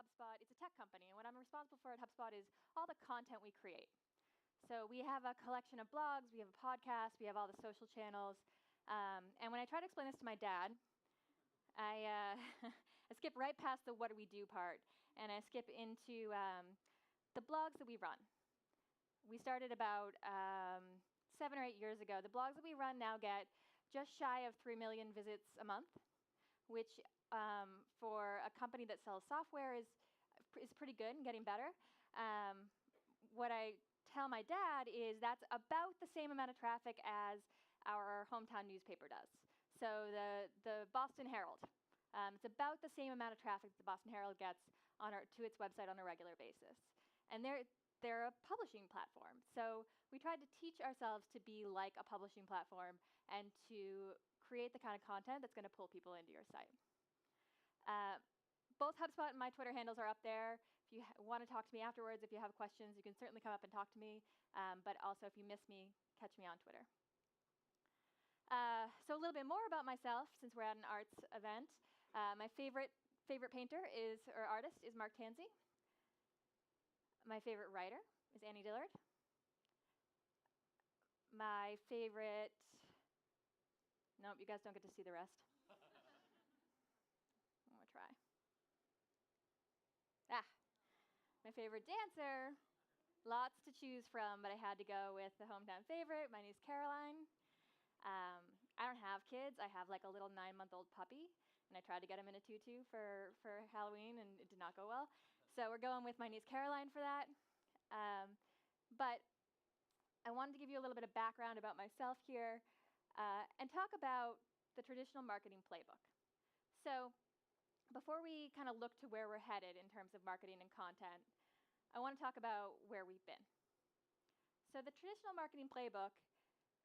HubSpot, it's a tech company, and what I'm responsible for at HubSpot is all the content we create. So we have a collection of blogs, we have a podcast, we have all the social channels. And when I try to explain this to my dad, I skip right past the what do we do part, and I skip into the blogs that we run. We started about 7 or 8 years ago. The blogs that we run now get just shy of 3 million visits a month, which for a company that sells software is pretty good and getting better. What I tell my dad is that's about the same amount of traffic as our hometown newspaper does. So the Boston Herald. It's about the same amount of traffic that the Boston Herald gets to its website on a regular basis. And they're a publishing platform. So we tried to teach ourselves to be like a publishing platform and to create the kind of content that's going to pull people into your site. Both HubSpot and my Twitter handles are up there. If you want to talk to me afterwards, if you have questions, you can certainly come up and talk to me. But also, if you miss me, catch me on Twitter. So a little bit more about myself, since we're at an arts event. My favorite painter or artist is Mark Tansey. My favorite writer is Annie Dillard. My favorite... Nope, you guys don't get to see the rest. I'm going to try. My favorite dancer. Lots to choose from, but I had to go with the hometown favorite, my niece Caroline. I don't have kids. I have like a little 9-month-old puppy, and I tried to get him in a tutu for Halloween, and it did not go well. So we're going with my niece Caroline for that. But I wanted to give you a little bit of background about myself here and talk about the traditional marketing playbook. So before we kind of look to where we're headed in terms of marketing and content, I want to talk about where we've been. So the traditional marketing playbook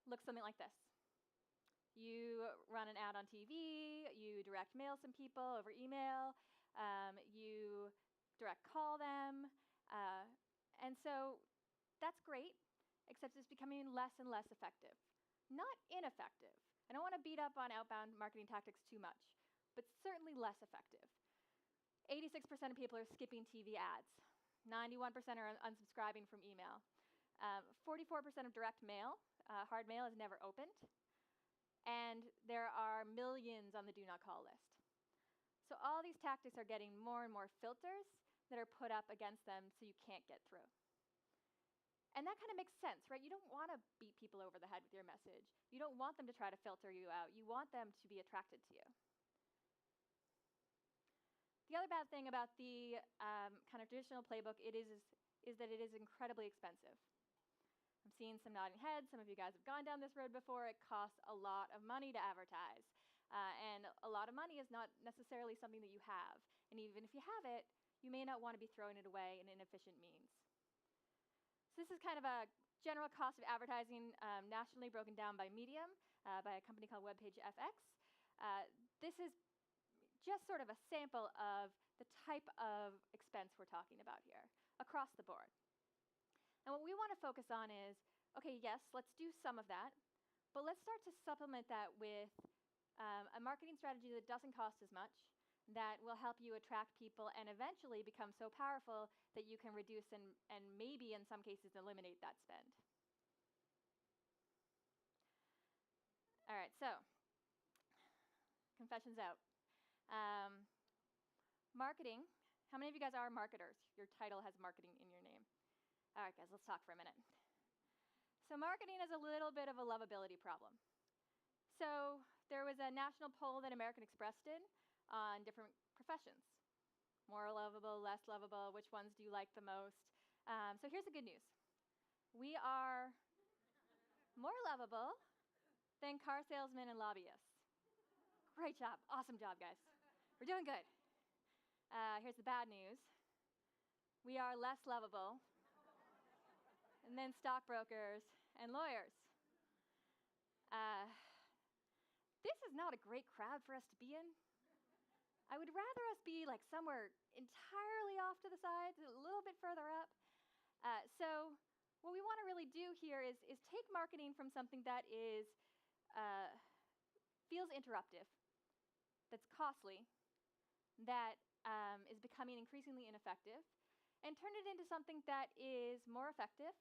looks something like this. You run an ad on TV, you direct mail some people over email, you direct call them, and so that's great, except it's becoming less and less effective. Not ineffective. I don't want to beat up on outbound marketing tactics too much, but certainly less effective. 86% of people are skipping TV ads. 91% are unsubscribing from email. 44% of direct mail, hard mail, is never opened. And there are millions on the do not call list. So all these tactics are getting more and more filters that are put up against them so you can't get through. And that kind of makes sense, right? You don't want to beat people over the head with your message. You don't want them to try to filter you out. You want them to be attracted to you. The other bad thing about the kind of traditional playbook is that it is incredibly expensive. I'm seeing some nodding heads. Some of you guys have gone down this road before. It costs a lot of money to advertise. And a lot of money is not necessarily something that you have. And even if you have it, you may not want to be throwing it away in inefficient means. So this is kind of a general cost of advertising nationally broken down by Medium, by a company called WebPage FX. This is just sort of a sample of the type of expense we're talking about here, across the board. And what we want to focus on is, okay, yes, let's do some of that, but let's start to supplement that with a marketing strategy that doesn't cost as much, that will help you attract people and eventually become so powerful that you can reduce and maybe in some cases eliminate that spend. All right, so confessions out. Marketing. How many of you guys are marketers? Your title has marketing in your name. All right, guys, let's talk for a minute. So marketing is a little bit of a lovability problem. So there was a national poll that American Express did on different professions. More lovable, less lovable, which ones do you like the most? So here's the good news. We are more lovable than car salesmen and lobbyists. Great job. Awesome job, guys. We're doing good. Here's the bad news. We are less lovable than stockbrokers and lawyers. This is not a great crowd for us to be in. I would rather us be like somewhere entirely off to the sides, a little bit further up. So what we want to really do here is take marketing from something that is feels interruptive, that's costly, that is becoming increasingly ineffective, and turn it into something that is more effective,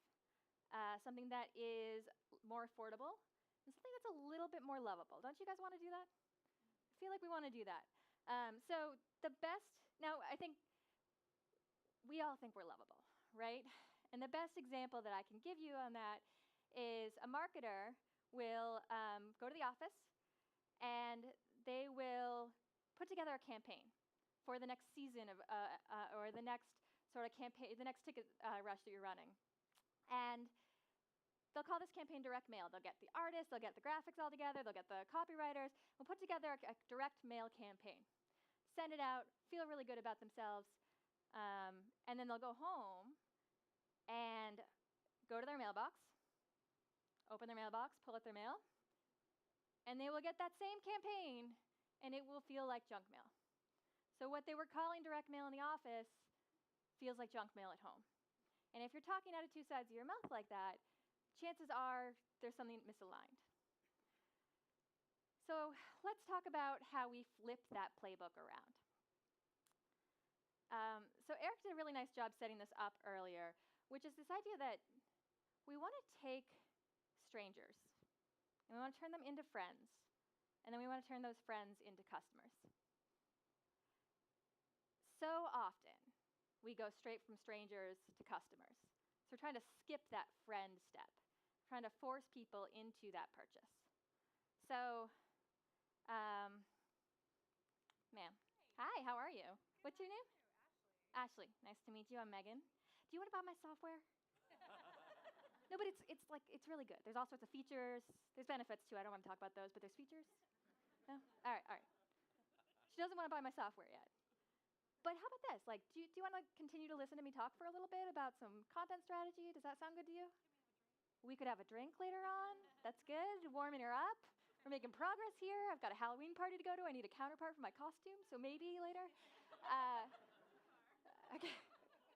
something that is more affordable, and something that's a little bit more lovable. Don't you guys want to do that? I feel like we want to do that. So the best, now I think we all think we're lovable, right? And the best example that I can give you on that is a marketer will go to the office and they will put together a campaign for the next season of, or the next sort of campaign, the next ticket rush that you're running. And they'll call this campaign direct mail. They'll get the artists, they'll get the graphics all together, they'll get the copywriters, we'll put together a direct mail campaign. Send it out, feel really good about themselves, and then they'll go home and go to their mailbox, open their mailbox, pull out their mail, and they will get that same campaign, and it will feel like junk mail. So what they were calling direct mail in the office feels like junk mail at home. And if you're talking out of two sides of your mouth like that, chances are there's something misaligned. So let's talk about how we flip that playbook around. So Eric did a really nice job setting this up earlier, which is this idea that we want to take strangers, and we want to turn them into friends, and then we want to turn those friends into customers. So often, we go straight from strangers to customers. So we're trying to skip that friend step, trying to force people into that purchase. So, ma'am. Hi, how are you? What's your name? Ashley. Nice to meet you. I'm Megan. Do you want to buy my software? No, but it's really good. There's all sorts of features. There's benefits too. I don't want to talk about those, but there's features. No? All right. She doesn't want to buy my software yet. But how about this? Like, do you want to continue to listen to me talk for a little bit about some content strategy? Does that sound good to you? We could have a drink later on. That's good. Warming her up. We're making progress here. I've got a Halloween party to go to. I need a counterpart for my costume, so maybe later. Okay.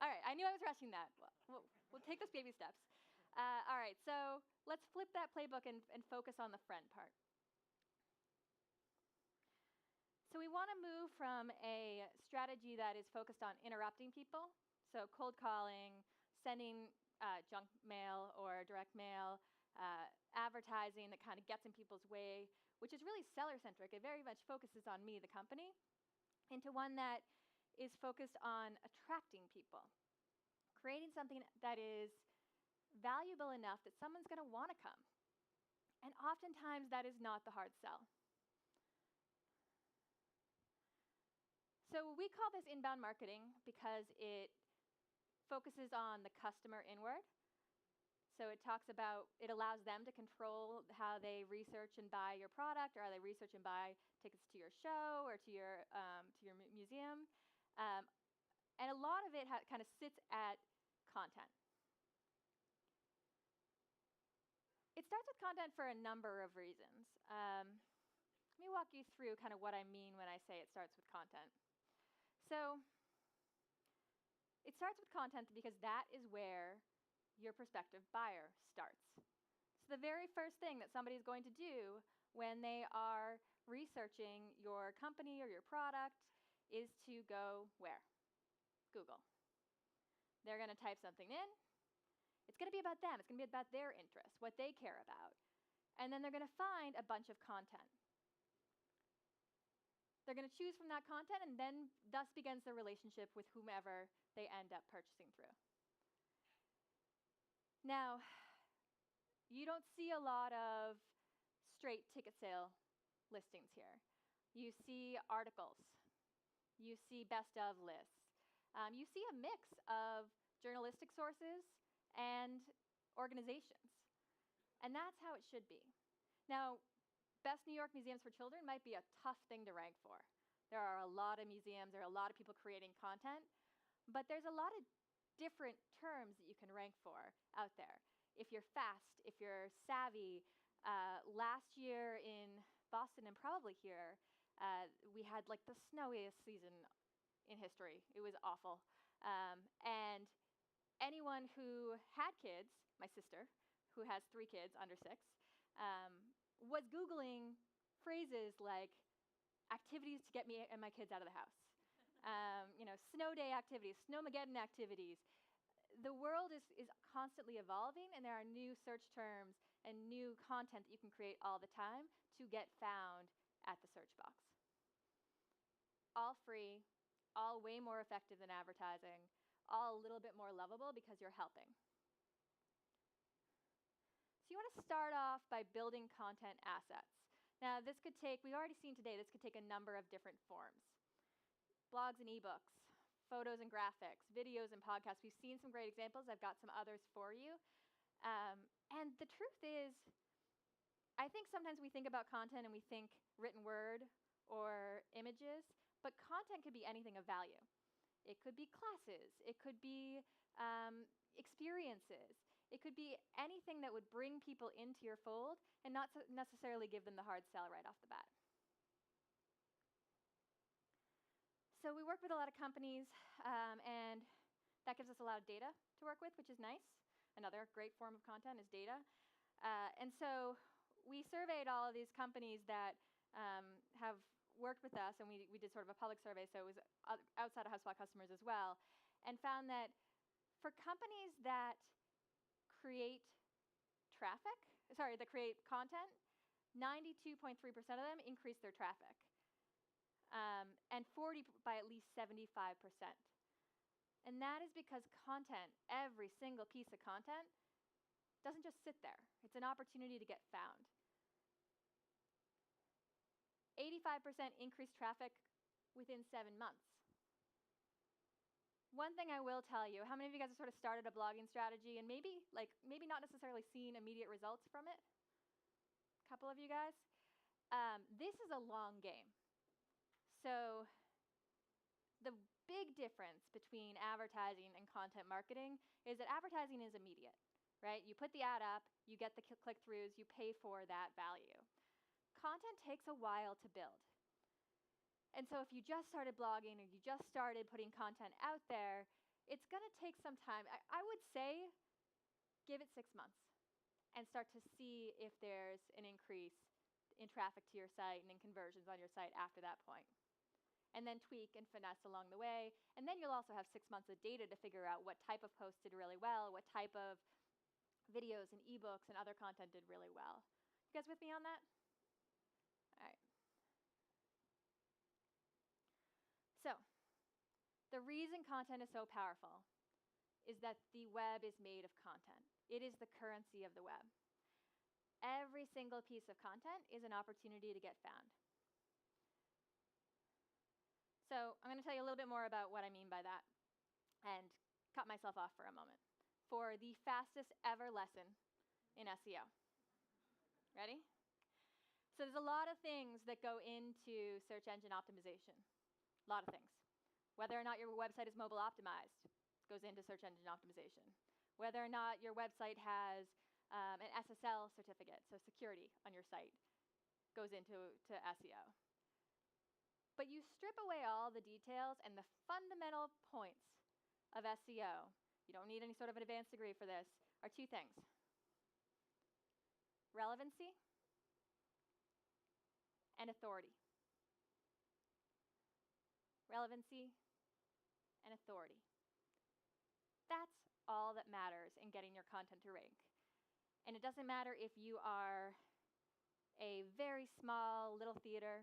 All right. I knew I was rushing that. We'll take those baby steps. All right. So let's flip that playbook and focus on the friend part. So we want to move from a strategy that is focused on interrupting people, so cold calling, sending junk mail or direct mail, advertising that kind of gets in people's way, which is really seller-centric. It very much focuses on me, the company, into one that is focused on attracting people, creating something that is valuable enough that someone's going to want to come. And oftentimes, that is not the hard sell. So we call this inbound marketing because it focuses on the customer inward. So it allows them to control how they research and buy your product, or how they research and buy tickets to your show or to your museum. And a lot of it kind of sits at content. It starts with content for a number of reasons. Let me walk you through kind of what I mean when I say it starts with content. So it starts with content because that is where your prospective buyer starts. So the very first thing that somebody is going to do when they are researching your company or your product is to go where? Google. They're going to type something in. It's going to be about them. It's going to be about their interests, what they care about. And then they're going to find a bunch of content. They're going to choose from that content, and then thus begins their relationship with whomever they end up purchasing through. Now, you don't see a lot of straight ticket sale listings here. You see articles. You see best of lists. You see a mix of journalistic sources and organizations. And that's how it should be. Now, Best New York Museums for Children might be a tough thing to rank for. There are a lot of museums, there are a lot of people creating content, but there's a lot of different terms that you can rank for out there. If you're fast, if you're savvy, last year in Boston and probably here, we had like the snowiest season in history. It was awful. And anyone who had kids, my sister, who has 3 kids under 6, was Googling phrases like activities to get me and my kids out of the house. snow day activities, snowmageddon activities. The world is constantly evolving, and there are new search terms and new content that you can create all the time to get found at the search box. All free, all way more effective than advertising, all a little bit more lovable because you're helping. So you want to start off by building content assets. Now this could take, we've already seen today, this could take a number of different forms. Blogs and ebooks, photos and graphics, videos and podcasts. We've seen some great examples. I've got some others for you. And the truth is, I think sometimes we think about content and we think written word or images, but content could be anything of value. It could be classes. It could be experiences. It could be anything that would bring people into your fold and not necessarily give them the hard sell right off the bat. So we work with a lot of companies, and that gives us a lot of data to work with, which is nice. Another great form of content is data. And so we surveyed all of these companies that have worked with us, and we did sort of a public survey, so it was outside of HubSpot customers as well, and found that for companies that create that create content, 92.3% of them increase their traffic, and 40 by at least 75%. And that is because content, every single piece of content, doesn't just sit there. It's an opportunity to get found. 85% increased traffic within 7 months. One thing I will tell you, how many of you guys have sort of started a blogging strategy and maybe not necessarily seen immediate results from it? A couple of you guys. This is a long game. So the big difference between advertising and content marketing is that advertising is immediate, right? You put the ad up, you get the click-throughs, you pay for that value. Content takes a while to build. And so if you just started blogging or you just started putting content out there, it's going to take some time. I would say give it 6 months and start to see if there's an increase in traffic to your site and in conversions on your site after that point. And then tweak and finesse along the way. And then you'll also have 6 months of data to figure out what type of posts did really well, what type of videos and ebooks and other content did really well. You guys with me on that? All right. So, the reason content is so powerful is that the web is made of content. It is the currency of the web. Every single piece of content is an opportunity to get found. So, I'm going to tell you a little bit more about what I mean by that and cut myself off for a moment for the fastest ever lesson in SEO. Ready? So there's a lot of things that go into search engine optimization. A lot of things. Whether or not your website is mobile optimized goes into search engine optimization. Whether or not your website has an SSL certificate, so security on your site, goes into SEO. But you strip away all the details and the fundamental points of SEO, you don't need any sort of an advanced degree for this, are two things. Relevancy and authority. Relevancy and authority. That's all that matters in getting your content to rank. And it doesn't matter if you are a very small little theater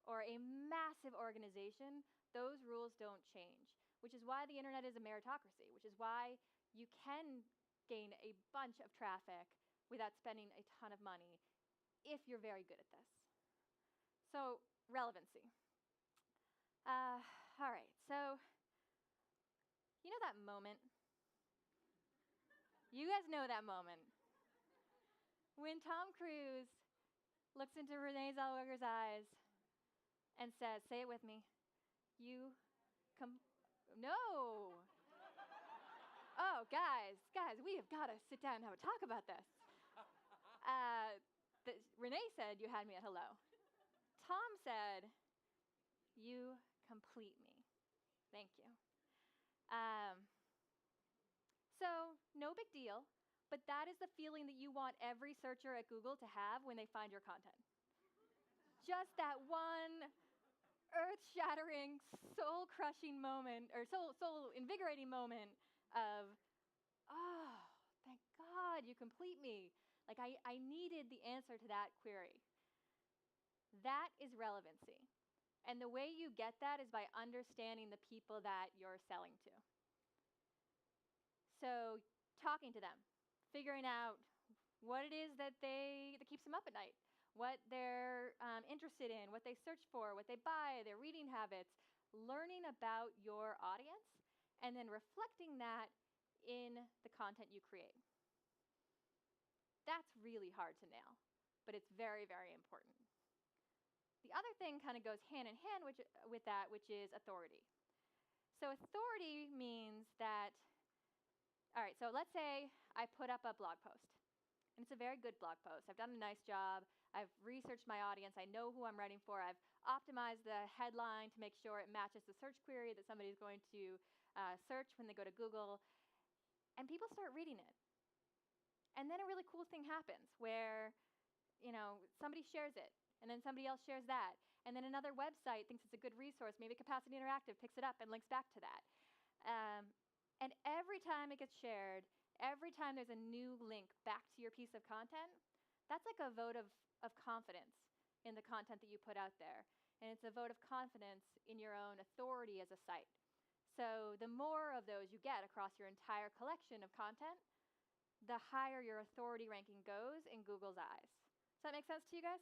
or a massive organization, those rules don't change, which is why the internet is a meritocracy, which is why you can gain a bunch of traffic without spending a ton of money if you're very good at this. So, relevancy. All right, so you know that moment? You guys know that moment. When Tom Cruise looks into Renee Zellweger's eyes and says, say it with me, no. Oh, guys, we have got to sit down and have a talk about this. Renee said, you had me at hello. Tom said, you complete me. Thank you. So, no big deal, but that is the feeling that you want every searcher at Google to have when they find your content. Just that one earth-shattering, soul-crushing moment, or soul-invigorating moment of, oh, thank God you complete me. Like I needed the answer to that query. That is relevancy. And the way you get that is by understanding the people that you're selling to. So talking to them, figuring out what it is that keeps them up at night, what they're interested in, what they search for, what they buy, their reading habits, learning about your audience, and then reflecting that in the content you create. That's really hard to nail, but it's very, very important. The other thing kind of goes hand in hand with that, which is authority. So authority means that, all right, so let's say I put up a blog post, and it's a very good blog post. I've done a nice job. I've researched my audience. I know who I'm writing for. I've optimized the headline to make sure it matches the search query that somebody's going to search when they go to Google. And people start reading it. And then a really cool thing happens where, somebody shares it, and then somebody else shares that. And then another website thinks it's a good resource. Maybe Capacity Interactive picks it up and links back to that. And every time it gets shared, every time there's a new link back to your piece of content, that's like a vote of confidence in the content that you put out there. And it's a vote of confidence in your own authority as a site. So the more of those you get across your entire collection of content, the higher your authority ranking goes in Google's eyes. Does that make sense to you guys?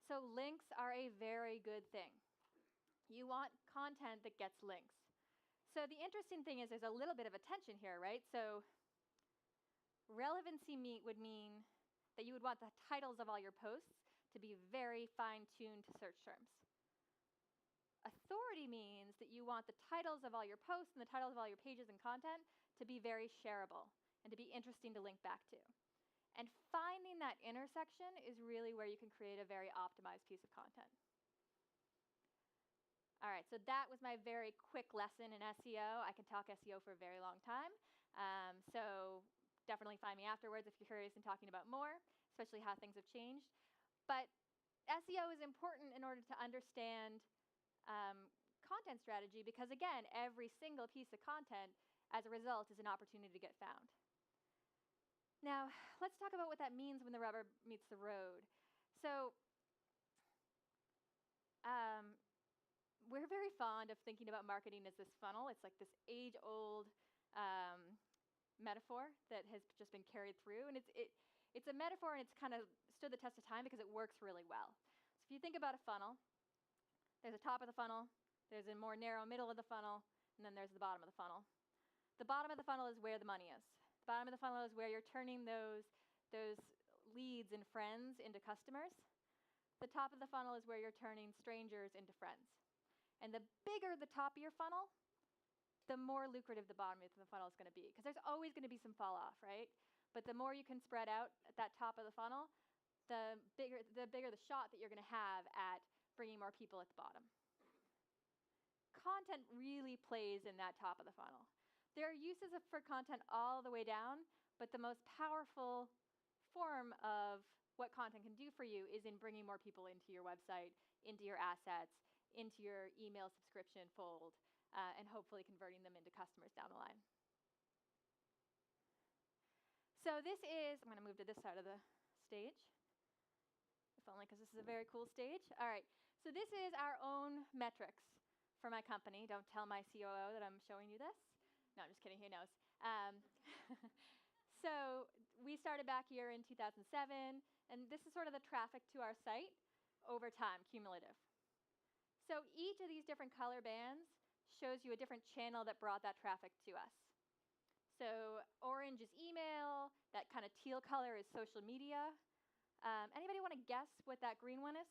So links are a very good thing. You want content that gets links. So the interesting thing is there's a little bit of a tension here, right? So relevancy would mean that you would want the titles of all your posts to be very fine-tuned to search terms. Authority means that you want the titles of all your posts and the titles of all your pages and content to be very shareable and to be interesting to link back to. And finding that intersection is really where you can create a very optimized piece of content. All right, so that was my very quick lesson in SEO. I can talk SEO for a very long time. So definitely find me afterwards if you're curious in talking about more, especially how things have changed. But SEO is important in order to understand content strategy because, again, every single piece of content, as a result, is an opportunity to get found. Now, let's talk about what that means when the rubber meets the road. So we're very fond of thinking about marketing as this funnel. It's like this age-old metaphor that has just been carried through. And it's a metaphor, and it's kind of stood the test of time because it works really well. So if you think about a funnel, there's a top of the funnel, there's a more narrow middle of the funnel, and then there's the bottom of the funnel. The bottom of the funnel is where the money is. The bottom of the funnel is where you're turning those leads and friends into customers. The top of the funnel is where you're turning strangers into friends. And the bigger the top of your funnel, the more lucrative the bottom of the funnel is going to be. Because there's always going to be some fall off, right? But the more you can spread out at that top of the funnel, the bigger the shot that you're going to have at bringing more people at the bottom. Content really plays in that top of the funnel. There are uses for content all the way down, but the most powerful form of what content can do for you is in bringing more people into your website, into your assets, into your email subscription fold, and hopefully converting them into customers down the line. So this is, I'm going to move to this side of the stage, if only because this is a very cool stage. All right, so this is our own metrics for my company. Don't tell my COO that I'm showing you this. No, I'm just kidding, he knows. So we started back here in 2007, and this is sort of the traffic to our site over time, cumulative. So each of these different color bands shows you a different channel that brought that traffic to us. So orange is email, that kind of teal color is social media. Anybody want to guess what that green one is?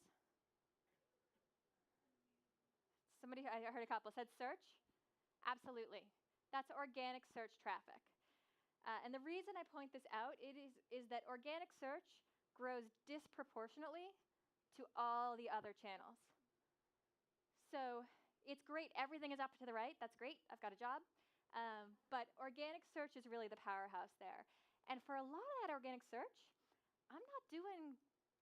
Somebody, I heard a couple said search. Absolutely. That's organic search traffic. And the reason I point this out is that organic search grows disproportionately to all the other channels. So it's great. Everything is up to the right. That's great. I've got a job. But organic search is really the powerhouse there. And for a lot of that organic search, I'm not doing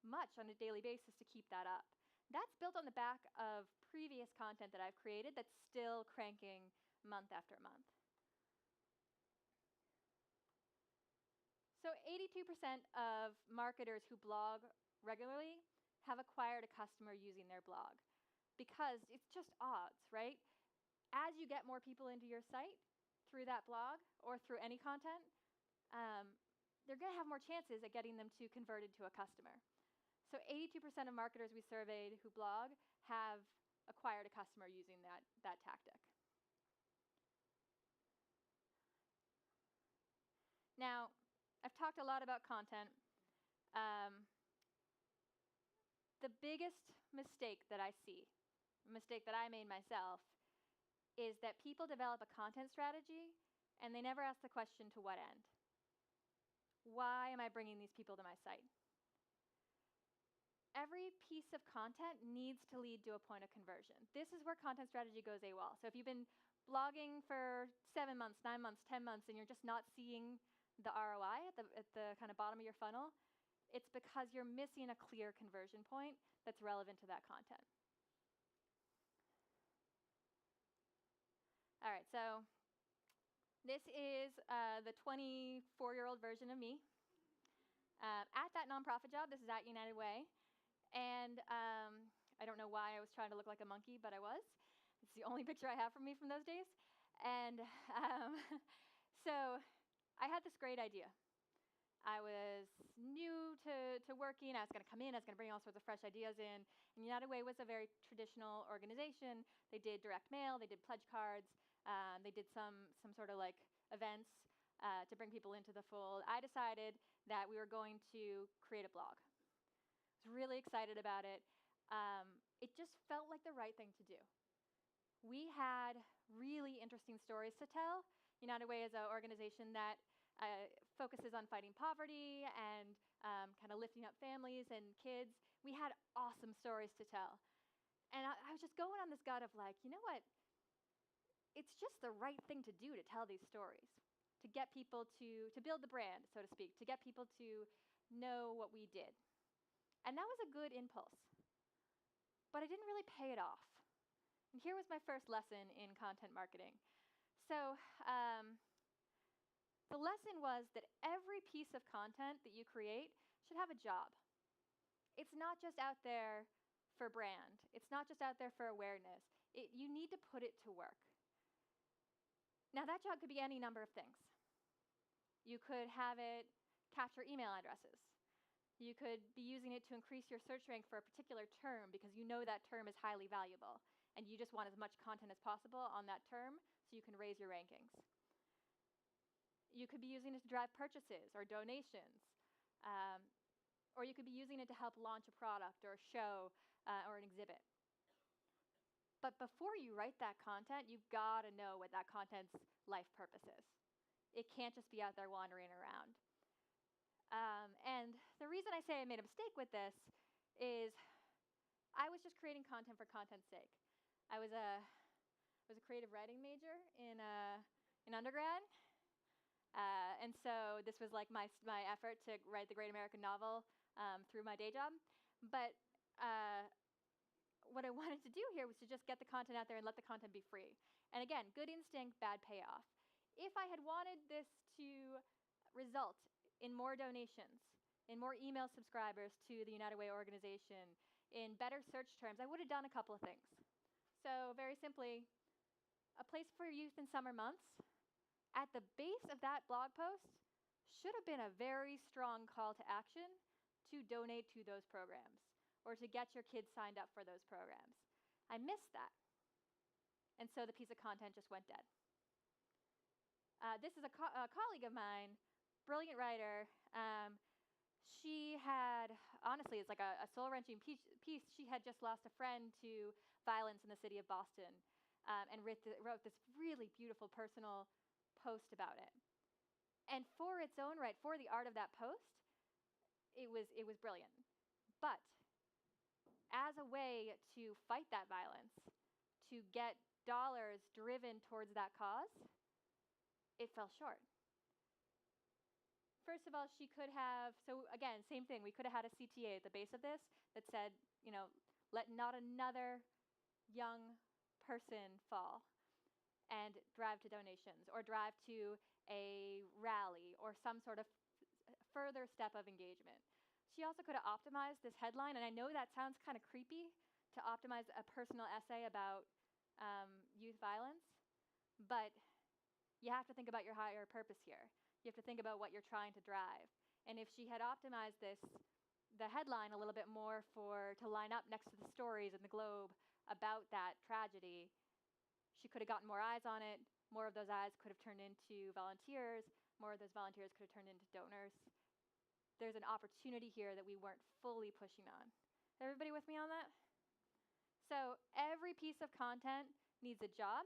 much on a daily basis to keep that up. That's built on the back of previous content that I've created that's still cranking month after month. So 82% of marketers who blog regularly have acquired a customer using their blog, because it's just odds, right? As you get more people into your site through that blog or through any content, they're going to have more chances at getting them to convert into a customer. So 82% of marketers we surveyed who blog have acquired a customer using that tactic. Now, I've talked a lot about content. The biggest mistake that I see, a mistake that I made myself, is that people develop a content strategy and they never ask the question, to what end? Why am I bringing these people to my site? Every piece of content needs to lead to a point of conversion. This is where content strategy goes AWOL. So if you've been blogging for 7 months, 9 months, 10 months, and you're just not seeing the ROI at the kind of bottom of your funnel, it's because you're missing a clear conversion point that's relevant to that content. All right, so this is the 24-year-old version of me. At that nonprofit job, this is at United Way. And I don't know why I was trying to look like a monkey, but I was. It's the only picture I have from me from those days. And so I had this great idea. I was new to working. I was going to come in. I was going to bring all sorts of fresh ideas in. And United Way was a very traditional organization. They did direct mail. They did pledge cards. They did some sort of like events to bring people into the fold. I decided that we were going to create a blog. I was really excited about it. It just felt like the right thing to do. We had really interesting stories to tell. United Way is an organization that focuses on fighting poverty and kind of lifting up families and kids. We had awesome stories to tell. And I was just going on this gut of like, you know what? It's just the right thing to do to tell these stories, to get people to build the brand, so to speak, to get people to know what we did. And that was a good impulse. But I didn't really pay it off. And here was my first lesson in content marketing. So the lesson was that every piece of content that you create should have a job. It's not just out there for brand. It's not just out there for awareness. You need to put it to work. Now, that job could be any number of things. You could have it capture email addresses. You could be using it to increase your search rank for a particular term because you know that term is highly valuable, and you just want as much content as possible on that term so you can raise your rankings. You could be using it to drive purchases or donations, or you could be using it to help launch a product or a show or an exhibit. But before you write that content, you've got to know what that content's life purpose is. It can't just be out there wandering around. And the reason I say I made a mistake with this is I was just creating content for content's sake. I was a creative writing major in undergrad. And so this was like my effort to write the great American novel through my day job. But what I wanted to do here was to just get the content out there and let the content be free. And again, good instinct, bad payoff. If I had wanted this to result in more donations, in more email subscribers to the United Way organization, in better search terms, I would have done a couple of things. So very simply, a place for youth in summer months, at the base of that blog post should have been a very strong call to action to donate to those programs or to get your kids signed up for those programs. I missed that. And so the piece of content just went dead. This is a colleague of mine, brilliant writer. She had, honestly, it's like a soul-wrenching piece. She had just lost a friend to violence in the city of Boston and wrote this really beautiful personal post about it. And for its own right, for the art of that post, it was brilliant. But as a way to fight that violence, to get dollars driven towards that cause, it fell short. First of all, she could have, so again, same thing, we could have had a CTA at the base of this that said, Let not another young person fall and drive to donations or drive to a rally or some sort of further step of engagement. She also could have optimized this headline, and I know that sounds kind of creepy to optimize a personal essay about youth violence, but you have to think about your higher purpose here. You have to think about what you're trying to drive. And if she had optimized the headline a little bit more to line up next to the stories in the Globe about that tragedy, she could have gotten more eyes on it. More of those eyes could have turned into volunteers. More of those volunteers could have turned into donors. There's an opportunity here that we weren't fully pushing on. Everybody with me on that? So every piece of content needs a job.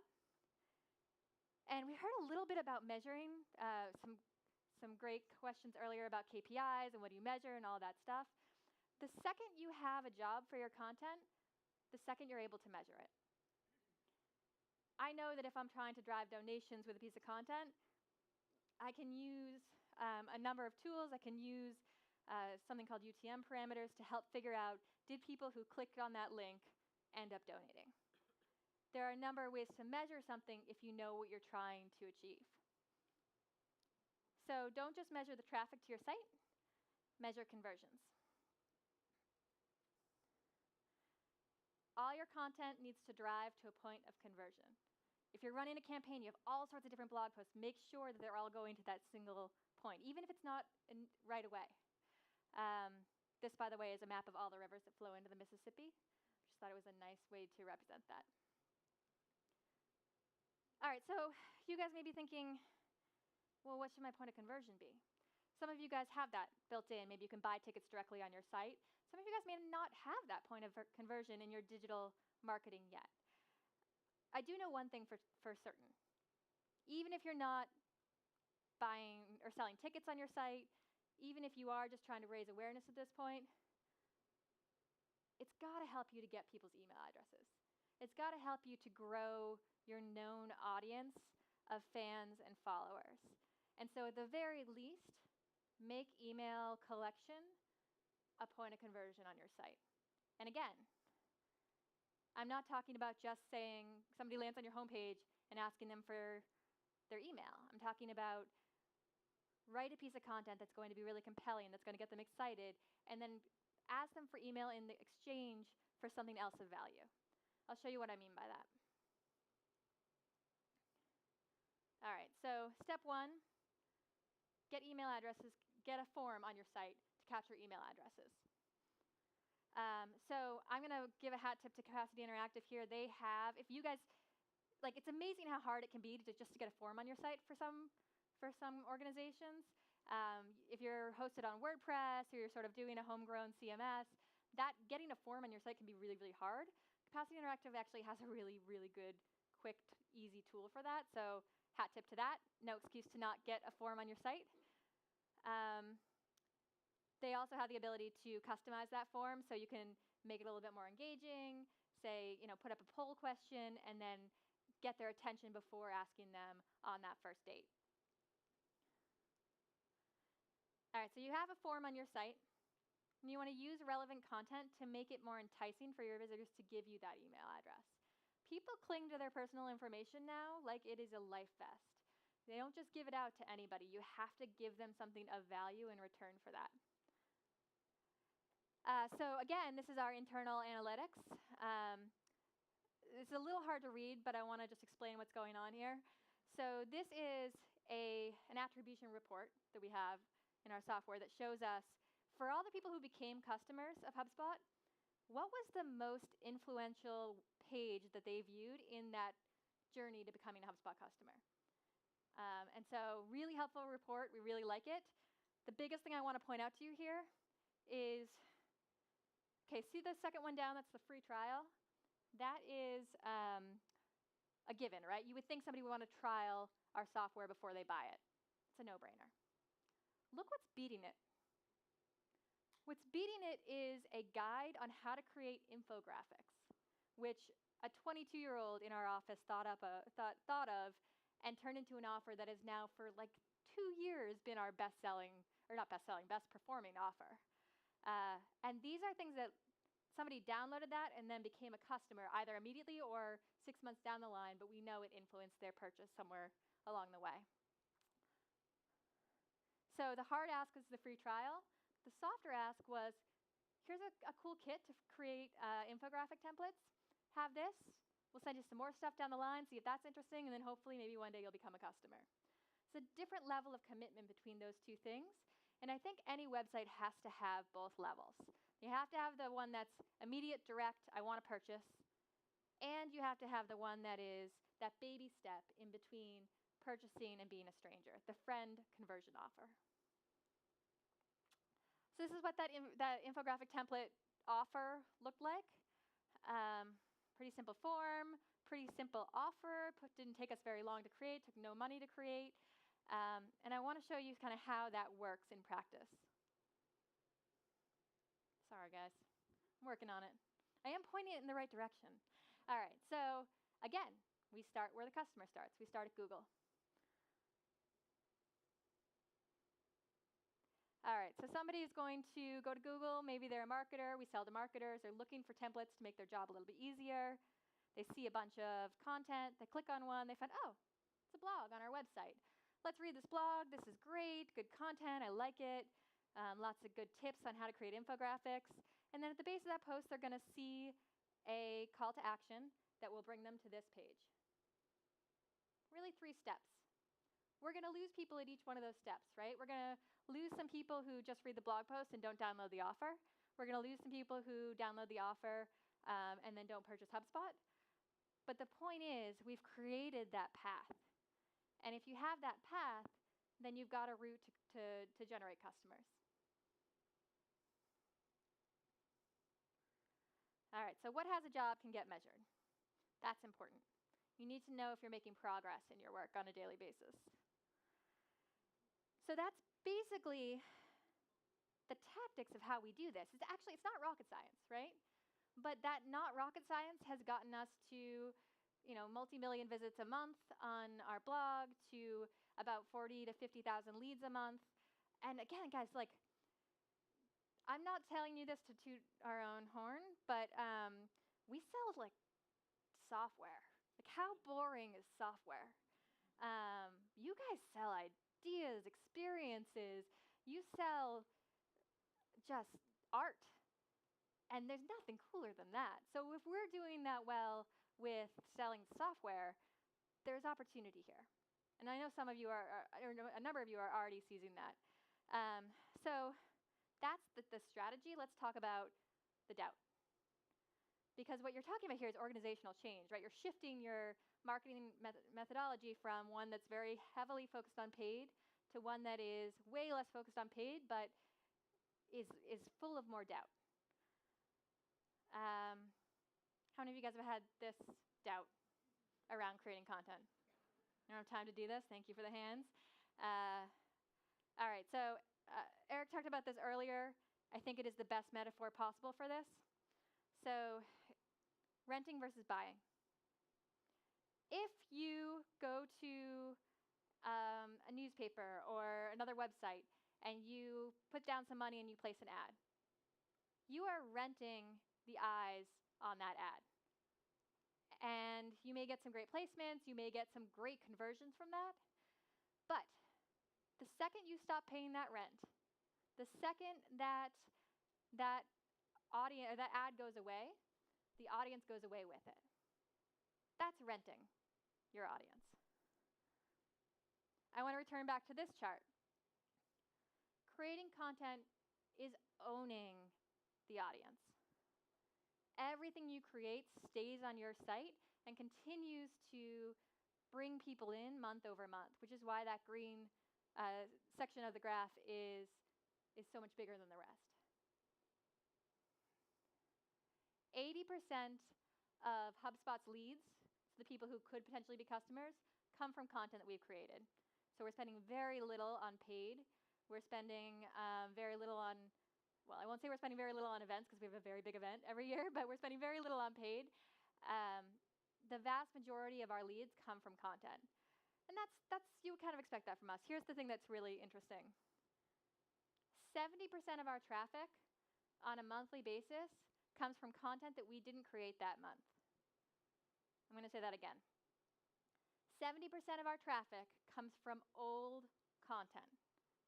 And we heard a little bit about measuring, some great questions earlier about KPIs and what do you measure and all that stuff. The second you have a job for your content, the second you're able to measure it. I know that if I'm trying to drive donations with a piece of content, I can use a number of tools. I can use something called UTM parameters to help figure out, did people who clicked on that link end up donating? There are a number of ways to measure something if you know what you're trying to achieve. So don't just measure the traffic to your site, measure conversions. All your content needs to drive to a point of conversion. If you're running a campaign, you have all sorts of different blog posts. Make sure that they're all going to that single point, even if it's not right away. This, by the way, is a map of all the rivers that flow into the Mississippi. Just thought it was a nice way to represent that. All right, so you guys may be thinking, well, what should my point of conversion be? Some of you guys have that built in. Maybe you can buy tickets directly on your site. Some of you guys may not have that point of conversion in your digital marketing yet. I do know one thing for certain. Even if you're not buying or selling tickets on your site, even if you are just trying to raise awareness at this point, it's got to help you to get people's email addresses. It's got to help you to grow your known audience of fans and followers. And so at the very least, make email collection a point of conversion on your site. And again, I'm not talking about just saying somebody lands on your homepage and asking them for their email. I'm talking about write a piece of content that's going to be really compelling, that's going to get them excited, and then ask them for email in the exchange for something else of value. I'll show you what I mean by that. All right, so step one, get email addresses, get a form on your site to capture email addresses. So I'm going to give a hat tip to Capacity Interactive here. They have, if you guys, it's amazing how hard it can be just to get a form on your site for some organizations. If you're hosted on WordPress or you're sort of doing a homegrown CMS, getting a form on your site can be really, really hard. Capacity Interactive actually has a really, really good, quick, easy tool for that. So hat tip to that. No excuse to not get a form on your site. They also have the ability to customize that form, so you can make it a little bit more engaging, say, put up a poll question, and then get their attention before asking them on that first date. All right, so you have a form on your site, and you want to use relevant content to make it more enticing for your visitors to give you that email address. People cling to their personal information now like it is a life vest. They don't just give it out to anybody. You have to give them something of value in return for that. So again, this is our internal analytics. It's a little hard to read, but I want to just explain what's going on here. So this is an attribution report that we have in our software that shows us, for all the people who became customers of HubSpot, what was the most influential page that they viewed in that journey to becoming a HubSpot customer. And so really helpful report. We really like it. The biggest thing I want to point out to you here is, okay, see the second one down? That's the free trial. That is a given, right? You would think somebody would want to trial our software before they buy it. It's a no-brainer. Look what's beating it. What's beating it is a guide on how to create infographics, which a 22-year-old in our office thought of and turned into an offer that has now for like 2 years been our best-selling, or not best-selling, best-performing offer. And these are things that somebody downloaded that and then became a customer either immediately or 6 months down the line, but we know it influenced their purchase somewhere along the way. So the hard ask is the free trial. The softer ask was, here's a cool kit to create infographic templates. Have this. We'll send you some more stuff down the line, see if that's interesting, and then hopefully maybe one day you'll become a customer. It's a different level of commitment between those two things. And I think any website has to have both levels. You have to have the one that's immediate, direct, I want to purchase. And you have to have the one that is that baby step in between purchasing and being a stranger, the friend conversion offer. So this is what that infographic template offer looked like. Pretty simple form, pretty simple offer. Didn't take us very long to create, took no money to create. And I want to show you kind of how that works in practice. Sorry, guys. I'm working on it. I am pointing it in the right direction. All right, so again, we start where the customer starts. We start at Google. All right, so somebody is going to go to Google. Maybe they're a marketer. We sell to marketers. They're looking for templates to make their job a little bit easier. They see a bunch of content. They click on one. They find, oh, it's a blog on our website. Let's read this blog. This is great, good content. I like it. Lots of good tips on how to create infographics. And then at the base of that post, they're going to see a call to action that will bring them to this page. Really 3 steps. We're going to lose people at each one of those steps, right? We're going to lose some people who just read the blog post and don't download the offer. We're going to lose some people who download the offer and then don't purchase HubSpot. But the point is, we've created that path. And if you have that path, then you've got a route to generate customers. All right, so what has a job can get measured. That's important. You need to know if you're making progress in your work on a daily basis. So that's basically the tactics of how we do this. It's not rocket science, right? But that not rocket science has gotten us to, multi-million visits a month on our blog, to about 40 to 50,000 leads a month. And again, guys, I'm not telling you this to toot our own horn, but we sell software. How boring is software? You guys sell ideas, experiences. You sell just art. And there's nothing cooler than that. So if we're doing that well with selling software, there's opportunity here. And I know some of you a number of you are already seizing that. So that's the strategy. Let's talk about the doubt. Because what you're talking about here is organizational change, right? You're shifting your marketing methodology from one that's very heavily focused on paid to one that is way less focused on paid, but is full of more doubt. How many of you guys have had this doubt around creating content? I don't have time to do this. Thank you for the hands. All right, so Eric talked about this earlier. I think it is the best metaphor possible for this. So renting versus buying. If you go to a newspaper or another website and you put down some money and you place an ad, you are renting the eyes on that ad. And you may get some great placements, you may get some great conversions from that, but the second you stop paying that rent, the second that ad goes away, the audience goes away with it. That's renting your audience. I want to return back to this chart. Creating content is owning the audience. Everything you create stays on your site and continues to bring people in month over month, which is why that green section of the graph is so much bigger than the rest. 80% of HubSpot's leads, so the people who could potentially be customers, come from content that we've created. So we're spending very little on paid. We're spending very little on, well, I won't say we're spending very little on events because we have a very big event every year, but we're spending very little on paid. The vast majority of our leads come from content. And that's you would kind of expect that from us. Here's the thing that's really interesting. 70% of our traffic on a monthly basis comes from content that we didn't create that month. I'm going to say that again. 70% of our traffic comes from old content.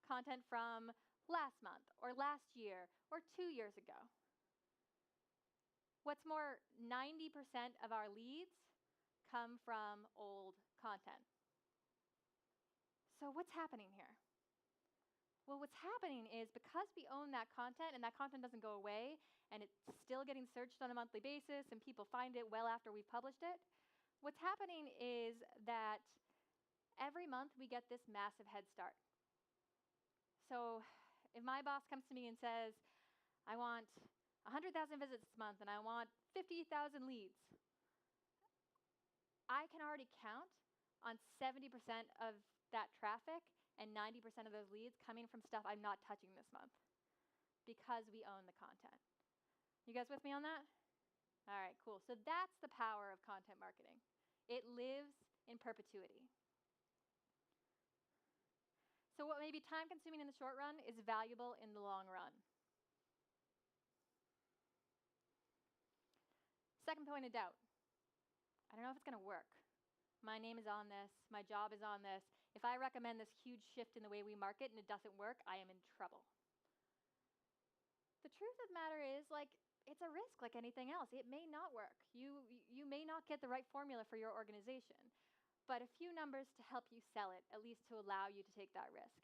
Content from last month or last year or 2 years ago. What's more, 90% of our leads come from old content. So what's happening here? Well, what's happening is because we own that content and that content doesn't go away and it's still getting searched on a monthly basis and people find it well after we've published it, what's happening is that every month we get this massive head start. So if my boss comes to me and says, I want 100,000 visits this month and I want 50,000 leads, I can already count on 70% of that traffic and 90% of those leads coming from stuff I'm not touching this month because we own the content. You guys with me on that? All right, cool. So that's the power of content marketing. It lives in perpetuity. So what may be time-consuming in the short run is valuable in the long run. Second point of doubt. I don't know if it's going to work. My name is on this. My job is on this. If I recommend this huge shift in the way we market and it doesn't work, I am in trouble. The truth of the matter is, it's a risk like anything else. It may not work. You may not get the right formula for your organization, but a few numbers to help you sell it, at least to allow you to take that risk.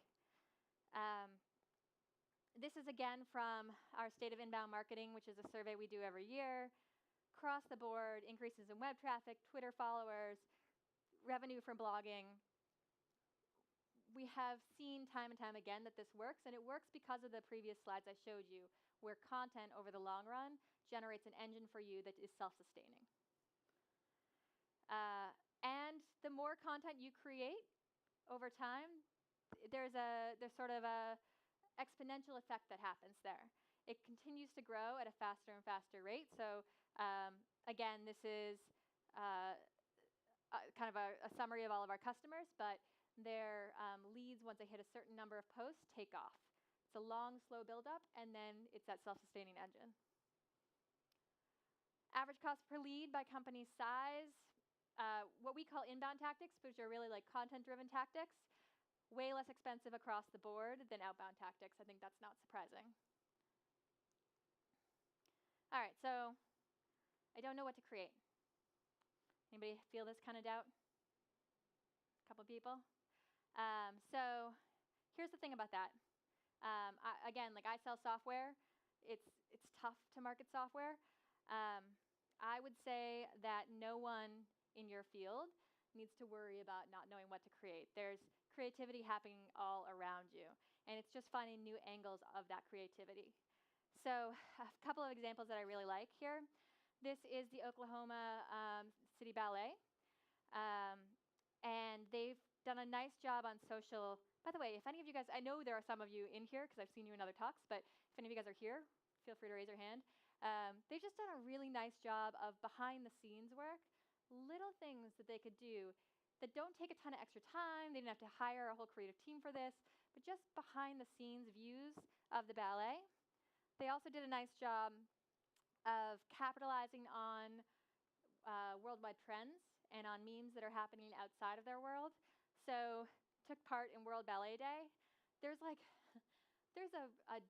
This is again from our State of Inbound Marketing, which is a survey we do every year. Across the board, increases in web traffic, Twitter followers, revenue from blogging. We have seen time and time again that this works, and it works because of the previous slides I showed you, where content over the long run generates an engine for you that is self-sustaining. And the more content you create over time, there's sort of a exponential effect that happens there. It continues to grow at a faster and faster rate. So again, this is kind of a summary of all of our customers, but their leads, once they hit a certain number of posts, take off. It's a long, slow buildup, and then it's that self-sustaining engine. Average cost per lead by company size, what we call inbound tactics, which are really like content-driven tactics, way less expensive across the board than outbound tactics. I think that's not surprising. All right, so I don't know what to create. Anybody feel this kind of doubt? A couple people? So here's the thing about that. Again, I sell software. It's tough to market software. I would say that no one in your field needs to worry about not knowing what to create. There's creativity happening all around you, and it's just finding new angles of that creativity. So a couple of examples that I really like here. This is the Oklahoma City Ballet, and they've done a nice job on social. By the way, if any of you guys, I know there are some of you in here because I've seen you in other talks, but if any of you guys are here, feel free to raise your hand. They've just done a really nice job of behind-the-scenes work, little things that they could do that don't take a ton of extra time. They didn't have to hire a whole creative team for this, but just behind-the-scenes views of the ballet. They also did a nice job of capitalizing on worldwide trends and on memes that are happening outside of their world. So took part in World Ballet Day. There's a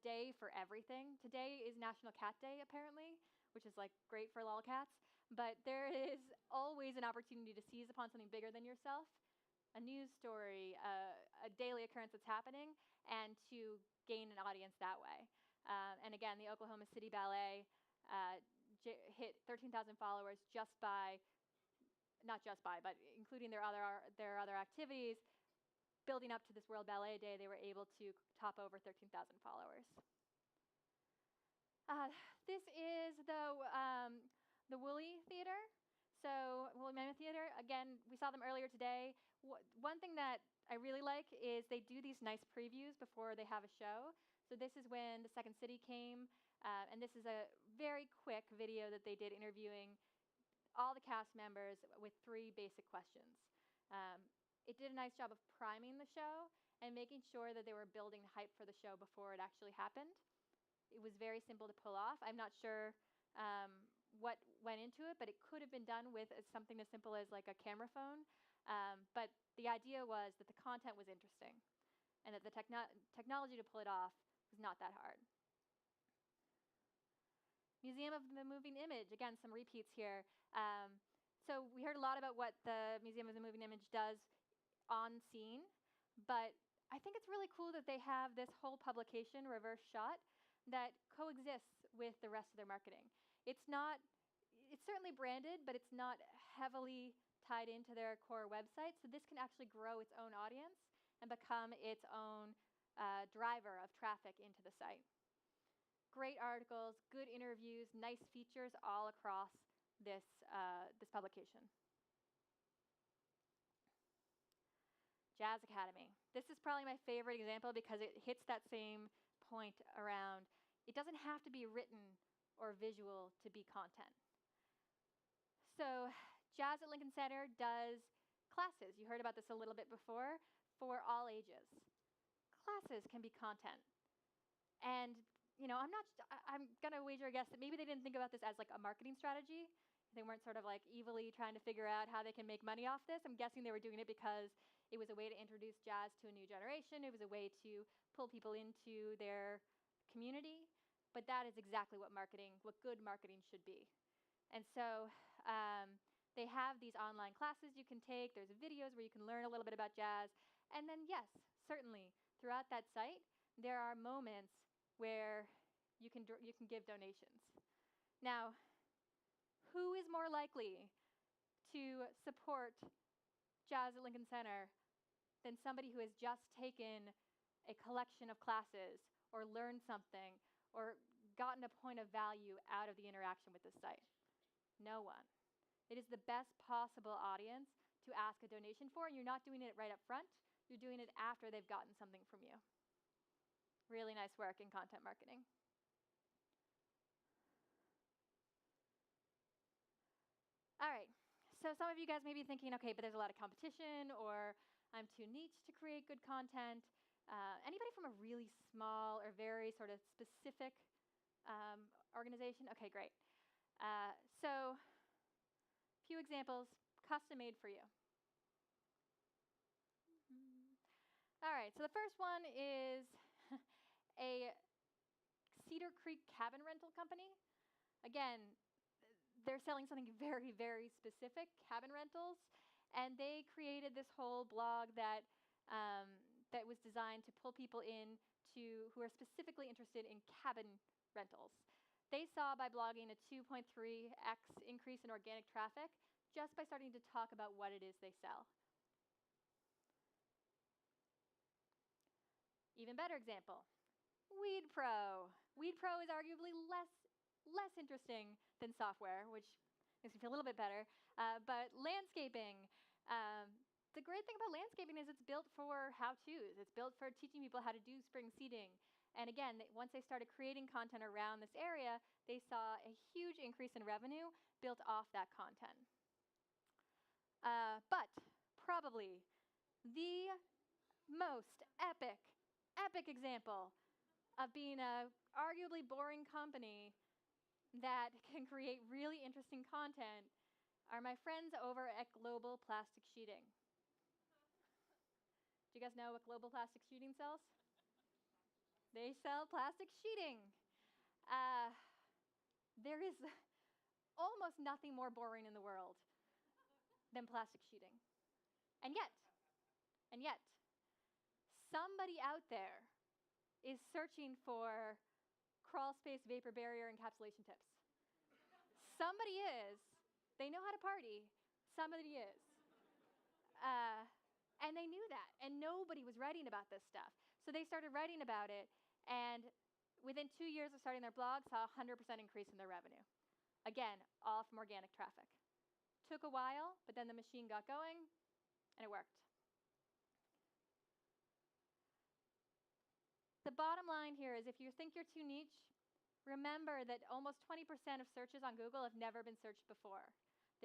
day for everything. Today is National Cat Day, apparently, which is great for lolcats. But there is always an opportunity to seize upon something bigger than yourself, a news story, a daily occurrence that's happening, and to gain an audience that way. And again, the Oklahoma City Ballet hit 13,000 followers but including their other activities. Building up to this World Ballet Day, they were able to top over 13,000 followers. This is the Woolly Theater. So Woolly Mammoth Theater, again, we saw them earlier today. One thing that I really like is they do these nice previews before they have a show. So this is when the Second City came, and this is a very quick video that they did interviewing all the cast members with 3 basic questions. It did a nice job of priming the show and making sure that they were building hype for the show before it actually happened. It was very simple to pull off. I'm not sure what went into it, but it could have been done with something as simple as like a camera phone. But the idea was that the content was interesting and that the technology to pull it off was not that hard. Museum of the Moving Image, again, some repeats here. So we heard a lot about what the Museum of the Moving Image does on scene, but I think it's really cool that they have this whole publication, reverse shot, that coexists with the rest of their marketing. It's certainly branded, but it's not heavily tied into their core website, so this can actually grow its own audience and become its own driver of traffic into the site. Great articles, good interviews, nice features all across this publication. Jazz Academy. This is probably my favorite example because it hits that same point around it doesn't have to be written or visual to be content. So Jazz at Lincoln Center does classes. You heard about this a little bit before, for all ages. Classes can be content. And I'm going to wager a guess that maybe they didn't think about this as like a marketing strategy. They weren't sort of like evilly trying to figure out how they can make money off this. I'm guessing they were doing it because it was a way to introduce jazz to a new generation. It was a way to pull people into their community. But that is exactly what good marketing should be. And so they have these online classes you can take. There's videos where you can learn a little bit about jazz. And then, yes, certainly, throughout that site, there are moments where you can give donations. Now, who is more likely to support Jazz at Lincoln Center than somebody who has just taken a collection of classes or learned something or gotten a point of value out of the interaction with the site? No one. It is the best possible audience to ask a donation for, and you're not doing it right up front. You're doing it after they've gotten something from you. Really nice work in content marketing. All right, so some of you guys may be thinking, okay, but there's a lot of competition, or I'm too niche to create good content. Anybody from a really small or very sort of specific organization? Okay, great. So, few examples, custom made for you. All right, so the first one is a Cedar Creek cabin rental company. Again, they're selling something very, very specific, cabin rentals, and they created this whole blog that that was designed to pull people in who are specifically interested in cabin rentals. They saw by blogging a 2.3x increase in organic traffic just by starting to talk about what it is they sell. Even better example, Weed Pro. Weed Pro is arguably less interesting than software, which makes me feel a little bit better. But landscaping. The great thing about landscaping is it's built for how-tos. It's built for teaching people how to do spring seeding. And again, once they started creating content around this area, they saw a huge increase in revenue built off that content. But probably the most epic example of being a arguably boring company that can create really interesting content are my friends over at Global Plastic Sheeting. Do you guys know what Global Plastic Sheeting sells? They sell plastic sheeting. There is almost nothing more boring in the world than plastic sheeting. And yet, somebody out there is searching for crawl space, vapor barrier, encapsulation tips. Somebody is. They know how to party. Somebody is. And they knew that. And nobody was writing about this stuff. So they started writing about it. And within 2 years of starting their blog, saw a 100% increase in their revenue. Again, all from organic traffic. Took a while, but then the machine got going, and it worked. The bottom line here is if you think you're too niche, remember that almost 20% of searches on Google have never been searched before.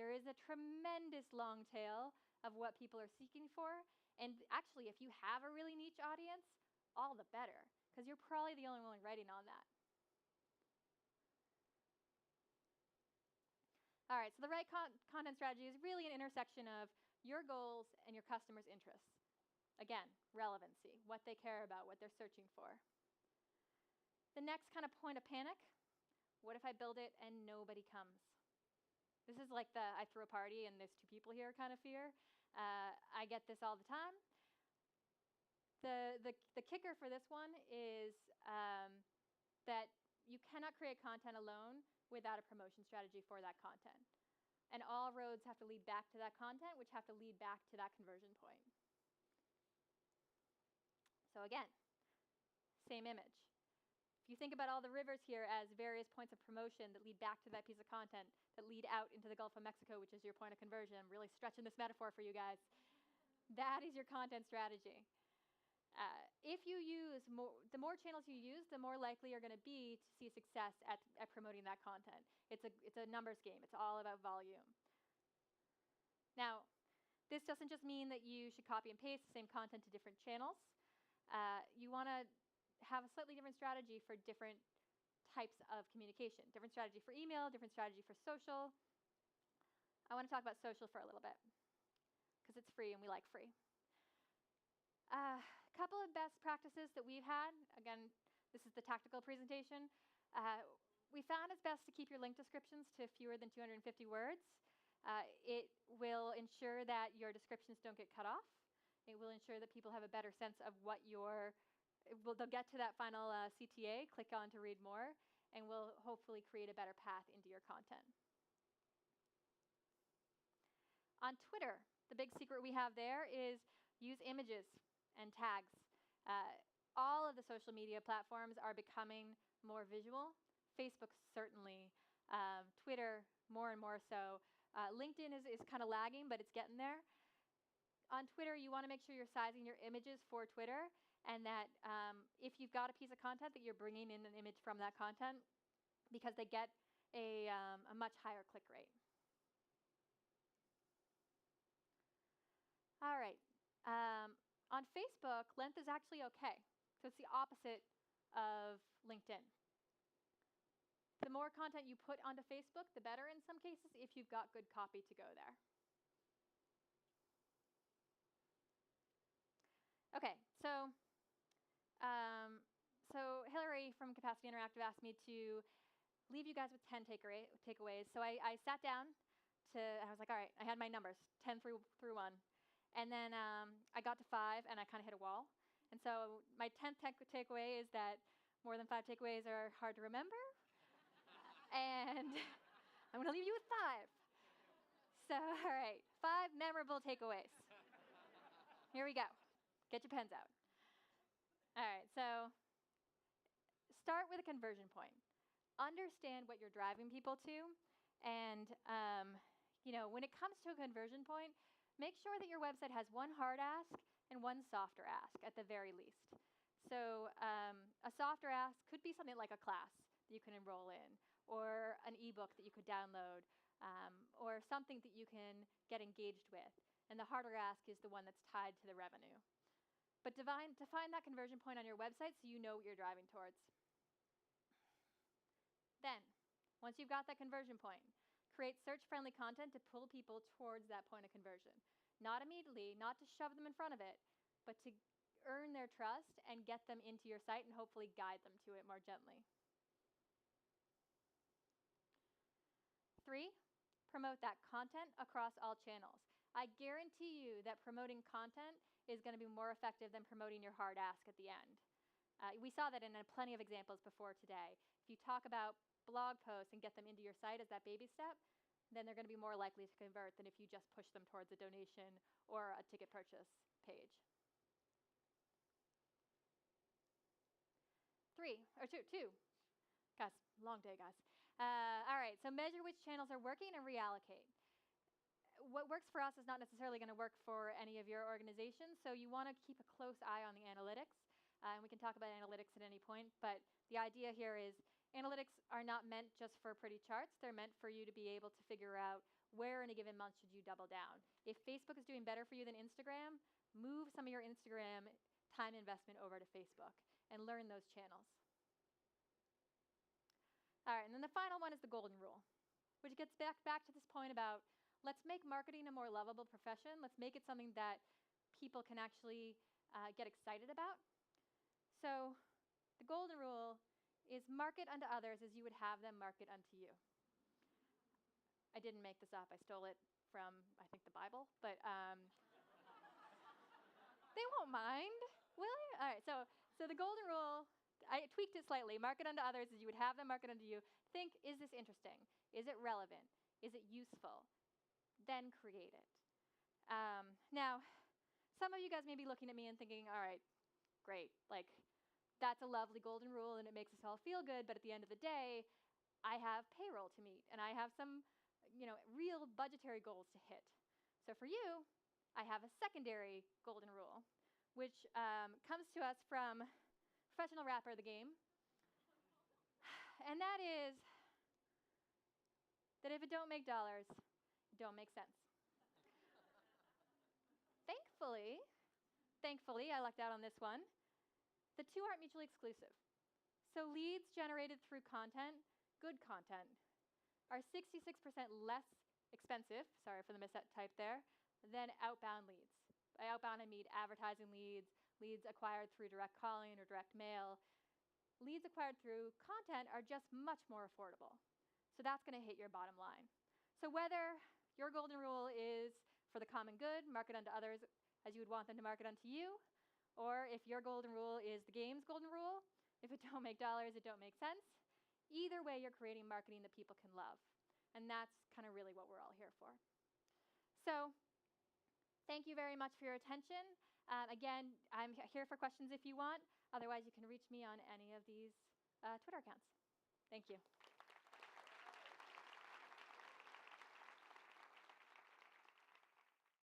There is a tremendous long tail of what people are seeking for. And actually, if you have a really niche audience, all the better, because you're probably the only one writing on that. All right, so the right content strategy is really an intersection of your goals and your customers' interests. Again, relevancy, what they care about, what they're searching for. The next kind of point of panic, what if I build it and nobody comes? This is like the I threw a party and there's 2 people here kind of fear. I get this all the time. The kicker for this one is that you cannot create content alone without a promotion strategy for that content. And all roads have to lead back to that content, which have to lead back to that conversion point. So again, same image. If you think about all the rivers here as various points of promotion that lead back to that piece of content, that lead out into the Gulf of Mexico, which is your point of conversion, I'm really stretching this metaphor for you guys. That is your content strategy. If you use the more channels you use, the more likely you're going to be to see success at promoting that content. It's a numbers game. It's all about volume. Now, this doesn't just mean that you should copy and paste the same content to different channels. You want to have a slightly different strategy for different types of communication. Different strategy for email, different strategy for social. I want to talk about social for a little bit because it's free and we like free. A couple of best practices that we've had. Again, this is the tactical presentation. We found it's best to keep your link descriptions to fewer than 250 words. It will ensure that your descriptions don't get cut off. It will ensure that people have a better sense of what they'll get to that final CTA, click on to read more, and will hopefully create a better path into your content. On Twitter, the big secret we have there is use images and tags. All of the social media platforms are becoming more visual. Facebook certainly, Twitter more and more so. LinkedIn is kind of lagging, but it's getting there. On Twitter, you want to make sure you're sizing your images for Twitter, and that if you've got a piece of content, that you're bringing in an image from that content, because they get a much higher click rate. All right. On Facebook, length is actually okay. So it's the opposite of LinkedIn. The more content you put onto Facebook, the better in some cases if you've got good copy to go there. Okay, so Hillary from Capacity Interactive asked me to leave you guys with 10 takeaways. So I sat down I was like, all right, I had my numbers, 10 through 1. And then I got to 5, and I kind of hit a wall. And so my 10th takeaway is that more than 5 takeaways are hard to remember. And I'm going to leave you with 5. So, all right, 5 memorable takeaways. Here we go. Get your pens out. All right, so start with a conversion point. Understand what you're driving people to. And, when it comes to a conversion point, make sure that your website has one hard ask and one softer ask at the very least. So a softer ask could be something like a class that you can enroll in, or an ebook that you could download, or something that you can get engaged with. And the harder ask is the one that's tied to the revenue. But define that conversion point on your website so you know what you're driving towards. Then, once you've got that conversion point, create search-friendly content to pull people towards that point of conversion. Not immediately, not to shove them in front of it, but to earn their trust and get them into your site and hopefully guide them to it more gently. 3, promote that content across all channels. I guarantee you that promoting content is going to be more effective than promoting your hard ask at the end. We saw that in plenty of examples before today. If you talk about blog posts and get them into your site as that baby step, then they're going to be more likely to convert than if you just push them towards a donation or a ticket purchase page. 2. Guys, long day, guys. All right, so measure which channels are working and reallocate. What works for us is not necessarily going to work for any of your organizations, so you want to keep a close eye on the analytics. And we can talk about analytics at any point, but the idea here is analytics are not meant just for pretty charts. They're meant for you to be able to figure out where in a given month should you double down. If Facebook is doing better for you than Instagram, move some of your Instagram time investment over to Facebook and learn those channels. All right, and then the final one is the golden rule. which gets back to this point about let's make marketing a more lovable profession. Let's make it something that people can actually get excited about. So the golden rule is market unto others as you would have them market unto you. I didn't make this up. I stole it from, I think, the Bible, but they won't mind, will they? All right, so the golden rule, I tweaked it slightly. Market unto others as you would have them market unto you. Think, is this interesting? Is it relevant? Is it useful? Then create it. Now, some of you guys may be looking at me and thinking, all right, great, like, that's a lovely golden rule and it makes us all feel good, but at the end of the day, I have payroll to meet and I have some, real budgetary goals to hit. So for you, I have a secondary golden rule, which comes to us from professional rapper of the game. And that is that if it don't make dollars, it don't make sense. Thankfully, I lucked out on this one. The two aren't mutually exclusive. So leads generated through content, good content, are 66% less expensive, sorry for the mistype there, than outbound leads. By outbound, I mean advertising leads, leads acquired through direct calling or direct mail. Leads acquired through content are just much more affordable. So that's going to hit your bottom line. So whether your golden rule is for the common good, market unto others as you would want them to market unto you, or if your golden rule is the game's golden rule, if it don't make dollars, it don't make sense. Either way, you're creating marketing that people can love. And that's kind of really what we're all here for. So thank you very much for your attention. Again, I'm here for questions if you want. Otherwise, you can reach me on any of these Twitter accounts. Thank you.